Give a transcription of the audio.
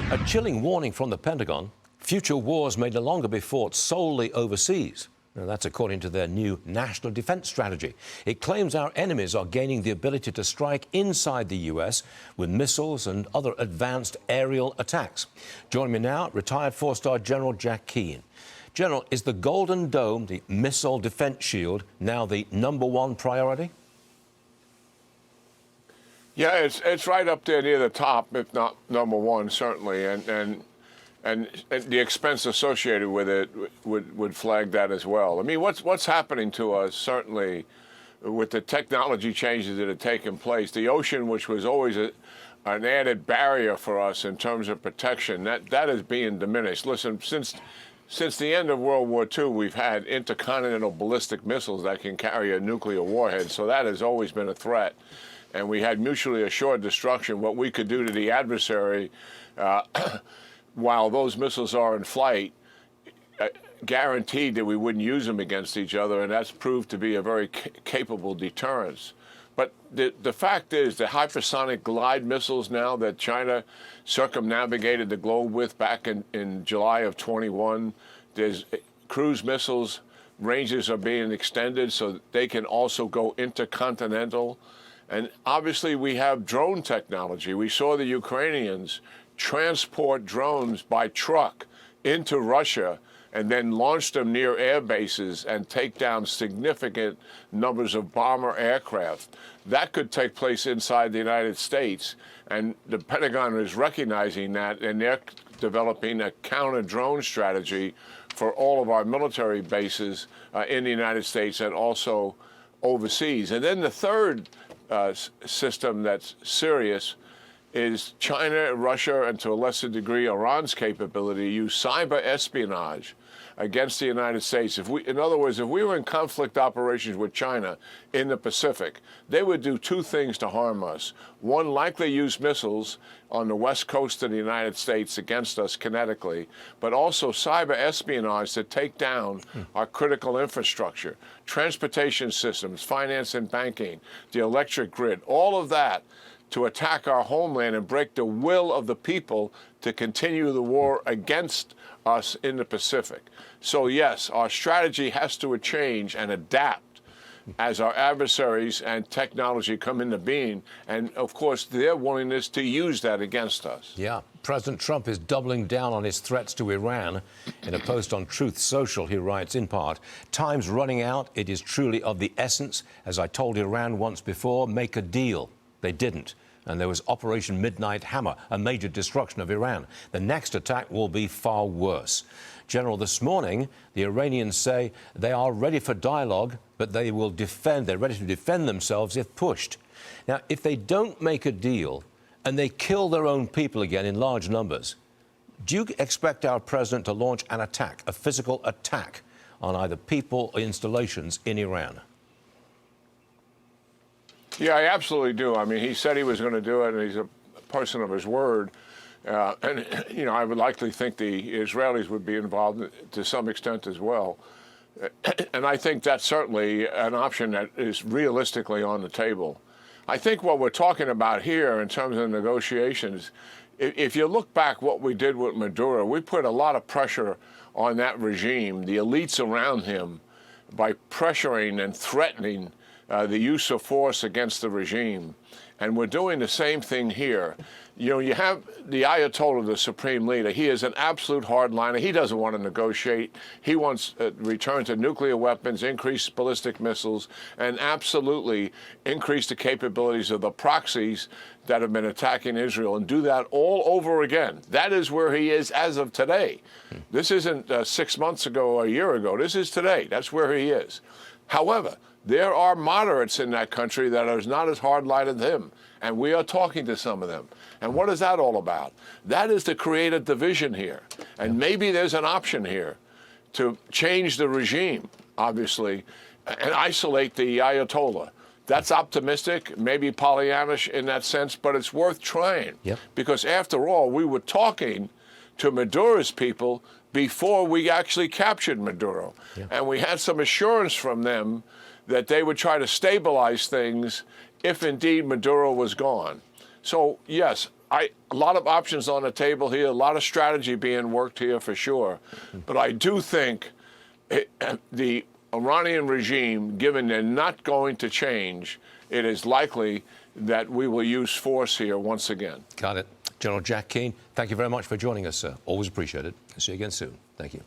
A chilling warning from the Pentagon. Future wars may no longer be fought solely overseas. Now, that's according to their new national defense strategy. It claims our enemies are gaining the ability to strike inside the U.S. with missiles and other advanced aerial attacks. Joining me now, retired four-star General Jack Keane. General, is the Golden Dome, the missile defense shield, now the #1 priority? Yeah, it's right up there near the top, if not #1, certainly, and the expense associated with it would flag that as well. I mean, what's happening to us, certainly, with the technology changes that have taken place, the ocean, which was always an added barrier for us in terms of protection, that is being diminished. Listen, since the end of World War II, we've had intercontinental ballistic missiles that can carry a nuclear warhead, so that has always been a threat. And we had mutually assured destruction, what we could do to the adversary while those missiles are in flight, guaranteed that we wouldn't use them against each other, and that's proved to be a very capable deterrence. But the fact is, the hypersonic glide missiles now that China circumnavigated the globe with back in July of 21, there's cruise missiles, ranges are being extended so they can also go intercontinental. And obviously, we have drone technology. We saw the Ukrainians transport drones by truck into Russia and then launch them near air bases and take down significant numbers of bomber aircraft. That could take place inside the United States. And the Pentagon is recognizing that, and they're developing a counter-drone strategy for all of our military bases in the United States and also overseas. And then the third system that's serious is China, Russia, and to a lesser degree Iran's capability to use cyber espionage against the United States. In other words, if we were in conflict operations with China in the Pacific, they would do two things to harm us. One, likely use missiles on the west coast of the United States against us kinetically, but also cyber espionage to take down our critical infrastructure, transportation systems, finance and banking, the electric grid, all of that to attack our homeland and break the will of the people to continue the war against us in the Pacific. So yes, our strategy has to change and adapt as our adversaries and technology come into being, and of course their willingness to use that against us. Yeah, President Trump is doubling down on his threats to Iran. In a post on Truth Social, he writes, in part, "Time's running out. It is truly of the essence. As I told Iran once before, make a deal." They didn't. And there was Operation Midnight Hammer, a major destruction of Iran. The next attack will be far worse. General, this morning, the Iranians say they are ready for dialogue, but they're ready to defend themselves if pushed. Now, if they don't make a deal and they kill their own people again in large numbers, do you expect our president to launch an attack, a physical attack, on either people or installations in Iran? Yeah, I absolutely do. I mean, he said he was going to do it, and he's a person of his word. And, you know, I would likely think the Israelis would be involved to some extent as well. And I think that's certainly an option that is realistically on the table. I think what we're talking about here in terms of negotiations, if you look back what we did with Maduro, we put a lot of pressure on that regime, the elites around him, by pressuring and threatening the use of force against the regime. And we're doing the same thing here. You know, you have the Ayatollah, the supreme leader. He is an absolute hardliner. He doesn't want to negotiate. He wants a return to nuclear weapons, increase ballistic missiles, and absolutely increase the capabilities of the proxies that have been attacking Israel, and do that all over again. That is where he is as of today. This isn't 6 months ago or a year ago. This is today. That's where he is. However, there are moderates in that country that are not as hardline as him, and we are talking to some of them. And what is that all about? That is to create a division here. And maybe there's an option here to change the regime, obviously, and isolate the Ayatollah. That's optimistic, maybe Pollyannish in that sense, but it's worth trying. Yep. Because after all, we were talking to Maduro's people before we actually captured Maduro. Yeah. And we had some assurance from them that they would try to stabilize things if indeed Maduro was gone. So, yes, a lot of options on the table here, a lot of strategy being worked here for sure. But I do think the Iranian regime, given they're not going to change, it is likely that we will use force here once again. Got it. General Jack Keane, thank you very much for joining us, sir. Always appreciate it. See you again soon. Thank you.